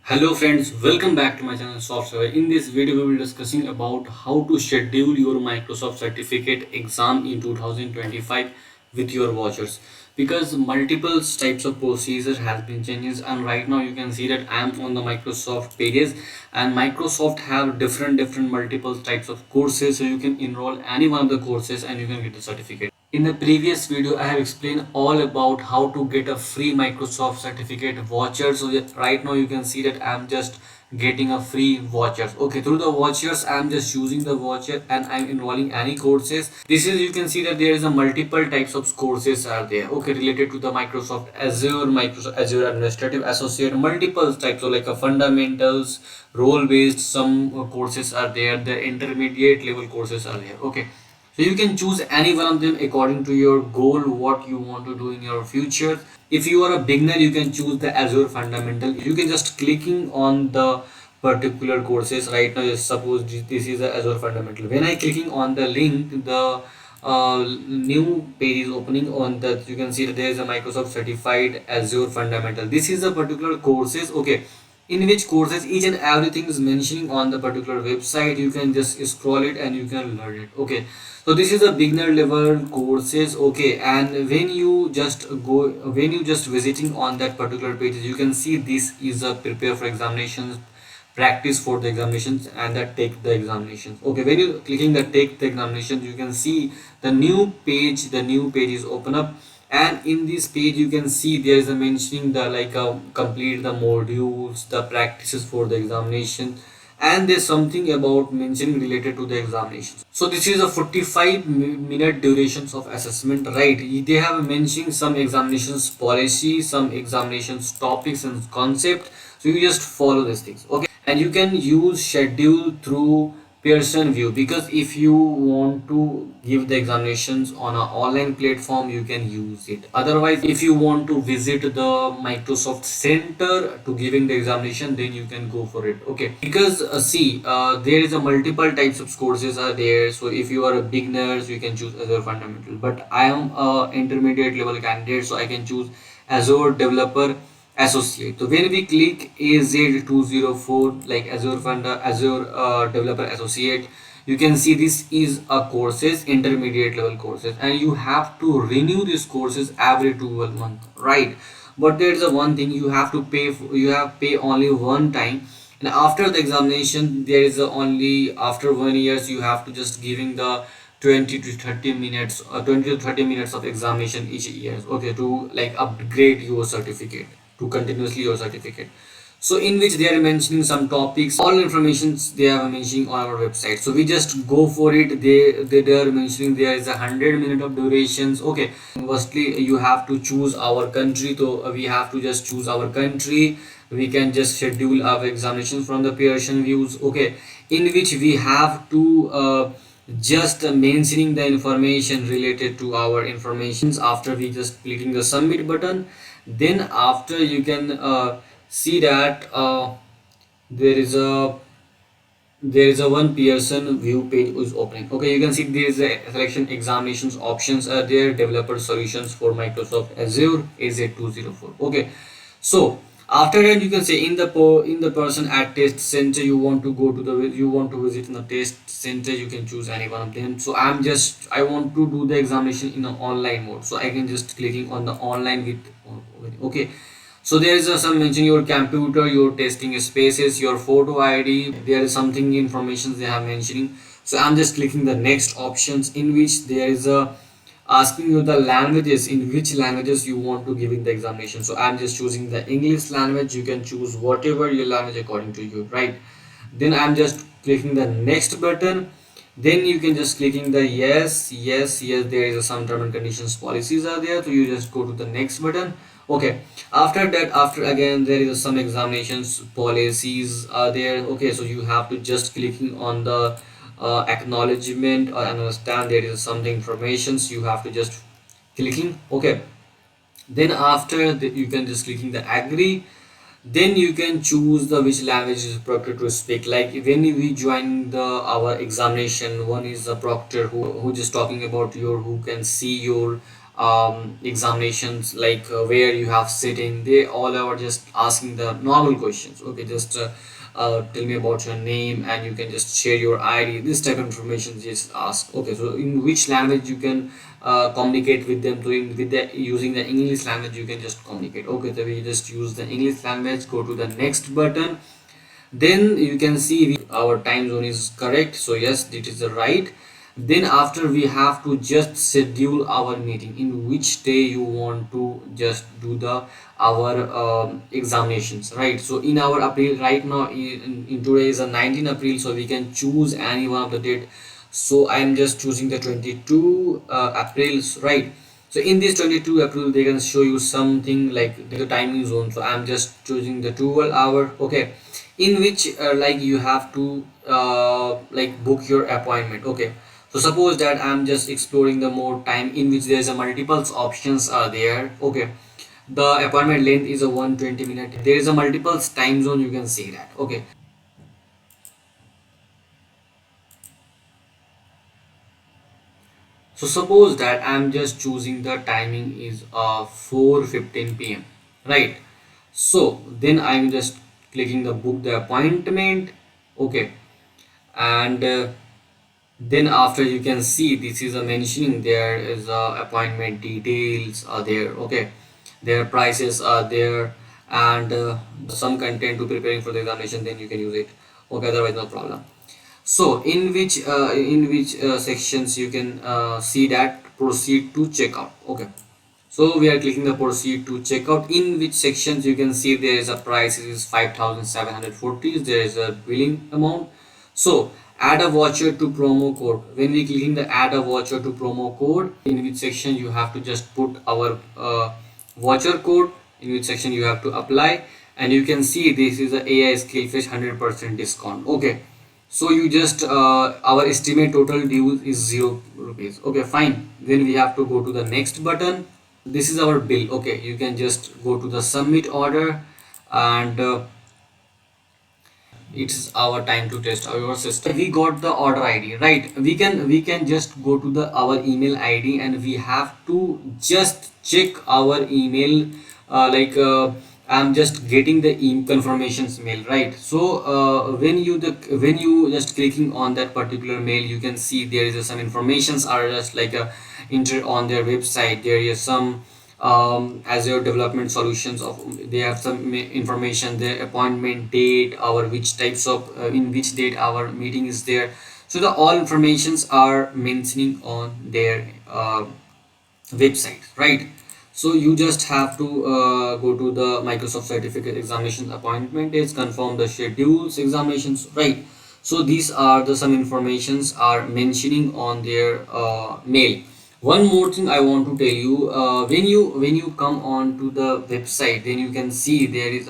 Hello friends, welcome back to my channel Software. In this video we will be discussing about how to schedule your Microsoft certificate exam in 2025 with your vouchers, because multiple types of procedure has been changed, and right now you can see that I am on the Microsoft pages, and Microsoft have different multiple types of courses, so you can enroll any one of the courses and you can get the certificate. In the previous video, I have explained all about how to get a free Microsoft certificate voucher. So right now you can see that I'm just getting a free voucher. Okay, through the vouchers, I'm just using the voucher and I'm enrolling any courses. This is, you can see that there is a multiple types of courses are there. Okay, related to the Microsoft Azure, Microsoft Azure Administrative Associate, multiple types of like a fundamentals, role based, some courses are there. The intermediate level courses are there. Okay, so you can choose any one of them according to your goal, what you want to do in your future. If you are a beginner, you can choose the Azure Fundamental. You can just clicking on the particular courses. Right now, just suppose this is the Azure Fundamental. When I clicking on the link, the new page is opening. On that you can see that there is a Microsoft certified Azure Fundamental. This is a particular courses. Okay, in which courses each and everything is mentioning on the particular website. You can just scroll it and you can learn it. Okay, so this is a beginner level courses. Okay, and when you just visiting on that particular page, you can see this is a prepare for examinations, practice for the examinations, and that take the examinations. Okay, when you clicking the take the examinations, you can see the new page is open up, and in this page you can see there is a mentioning the complete the modules, the practices for the examination, and there's something about mentioning related to the examinations. So this is a 45-minute durations of assessment, right? They have mentioned some examinations policy, some examinations topics and concept, so you just follow these things. Okay, and you can use schedule through Pearson view, because if you want to give the examinations on an online platform, you can use it. Otherwise, if you want to visit the Microsoft Center to giving the examination, then you can go for it. Okay, because see, there is a multiple types of courses are there. So if you are a beginner, so you can choose Azure Fundamental, but I am a intermediate level candidate, so I can choose Azure Developer Associate. So when we click AZ204, like Azure Developer Associate, you can see this is a courses, intermediate level courses, and you have to renew these courses every 12 months, right? But there is a one thing, you have to pay you have pay only one time, and after the examination there is a only after 1 years you have to just giving the 20 to 30 minutes of examination each year. Okay, to like upgrade your certificate, to continuously your certificate. So in which they are mentioning some topics, all informations they are mentioning on our website, so we just go for it. They are mentioning there is 100 minute of durations. Okay, firstly you have to choose our country, so we have to just choose our country. We can just schedule our examinations from the Pearson views. Okay, in which we have to just mentioning the information related to our informations after we just clicking the submit button. Then after you can see that there is a one Pearson view page is opening. Okay, you can see there is a selection examinations options are there, developer solutions for Microsoft Azure AZ204. Okay, so after that you can say in the person at test center, you want to go to the you want to visit in the test center, you can choose any one of them. So I want to do the examination in an online mode, so I can just clicking on the online with. Okay, so there is some mention your computer, your testing spaces, your photo ID. There is something information they have mentioning. So I'm just clicking the next options, in which there is a asking you the languages, in which languages you want to giving the examination. So I'm just choosing the English language. You can choose whatever your language according to you, right? Then I'm just clicking the next button. Then you can just clicking the yes. There is some term and conditions policies are there, so you just go to the next button. Okay, after that, after again there is some examinations policies are there. Okay, so you have to just clicking on the acknowledgement or understand there is something informations, you have to just clicking. Okay, then after that you can just clicking the agree. Then you can choose the which language is proctor to speak. Like when we join the our examination, one is a proctor who just talking about your, who can see your examinations like where you have sitting. They all are just asking the normal questions. Okay, just tell me about your name, and you can just share your ID. This type of information just ask. Okay, so in which language you can communicate with them, doing with the using the English language you can just communicate. Okay, so we just use the English language, go to the next button. Then you can see our time zone is correct, so yes, it is the right. Then after, we have to just schedule our meeting, in which day you want to just do the our examinations, right? So in our April right now, in today is a 19 April, so we can choose any one of the date. So I am just choosing the 22 April, right? So in this 22 April, they can show you something like the timing zone. So I'm just choosing the 12 hour. Okay, in which like you have to like book your appointment. Okay, so suppose that I'm just exploring the more time, in which there's a multiples options are there. Okay, the appointment length is a 120 minute. There is a multiples time zone, you can see that. Okay, so suppose that I'm just choosing the timing is 4:15 p.m, right? So then I'm just clicking the book the appointment. Okay, and then after, you can see this is a mentioning, there is appointment details are there. Okay, their prices are there, and some content to preparing for the examination, then you can use it. Okay, otherwise no problem. So in which sections you can see that proceed to checkout. Okay, so we are clicking the proceed to checkout, in which sections you can see there is a price, it is 5,740. There is a billing amount. So add a voucher to promo code. When we clicking the add a voucher to promo code, in which section you have to just put our voucher code, in which section you have to apply, and you can see this is a AI Skillfish 100% discount. Okay, so you just our estimate total due is 0 rupees. Okay, fine. Then we have to go to the next button. This is our bill. Okay, you can just go to the submit order, and it's our time to test our system. We got the order ID, right? We can just go to the our email ID, and we have to just check our email, like I'm just getting the confirmations mail, right? So when you just clicking on that particular mail, you can see there is some informations are just like enter on their website. There is some Azure development solutions of, they have some information, their appointment date, our which types of in which date our meeting is there. So the all informations are mentioning on their website, right? So you just have to go to the Microsoft certificate examination appointment is confirm the schedules examinations, right? So these are the some informations are mentioning on their mail. One more thing I want to tell you, when you come on to the website, then you can see there is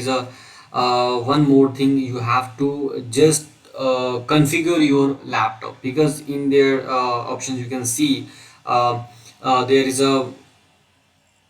a one more thing, you have to just configure your laptop, because in their options you can see there is a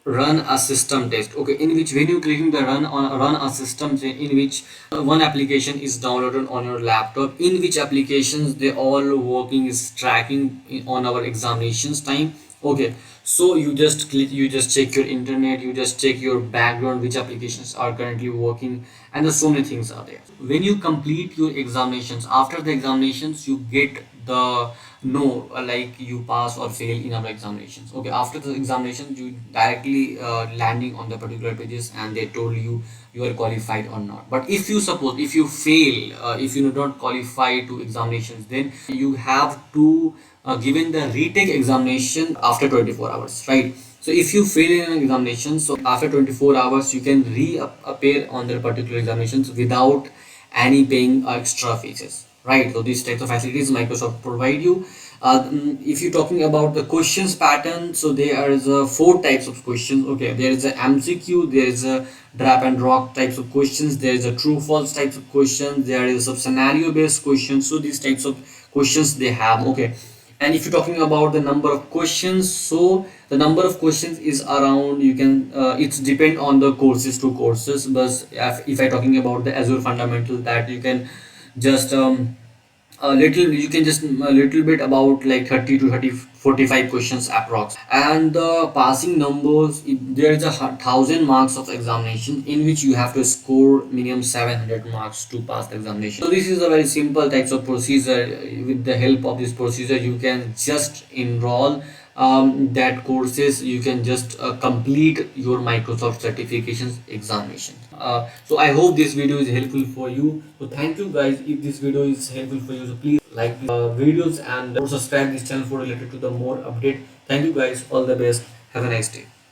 run a system test. Okay, in which when you clicking the run a system, in which one application is downloaded on your laptop, in which applications they all working is tracking on our examinations time. Okay, so you just click, you just check your internet, you just check your background, which applications are currently working, and there's so many things are there. When you complete your examinations, after the examinations you get the no like you pass or fail in our examinations. Okay, after the examination you directly landing on the particular pages, and they told you you are qualified or not. But if you suppose if you fail, if you don't qualify to examinations, then you have to given the retake examination after 24 hours, right? So if you fail in an examination, so after 24 hours you can reappear on the particular examinations without any paying extra fees, right? So these types of facilities Microsoft provide you. If you're talking about the questions pattern, so there is four types of questions. Okay, there is a MCQ, there is a drag and drop types of questions, there is a true false types of questions, there is some scenario based questions. So these types of questions they have. Okay, and if you're talking about the number of questions, so the number of questions is around, you can it's depend on the courses to courses. But if I talking about the Azure fundamental, that you can just a little, you can just a little bit about like 30 to 30 45 questions approx. And the passing numbers, there is a 1,000 marks of examination in which you have to score minimum 700 marks to pass the examination. So this is a very simple types of procedure. With the help of this procedure you can just enroll that courses, you can just complete your Microsoft certifications examination. So I hope this video is helpful for you. So thank you guys. If this video is helpful for you, so please like videos and subscribe this channel for related to the more update. Thank you guys, all the best, have a nice day.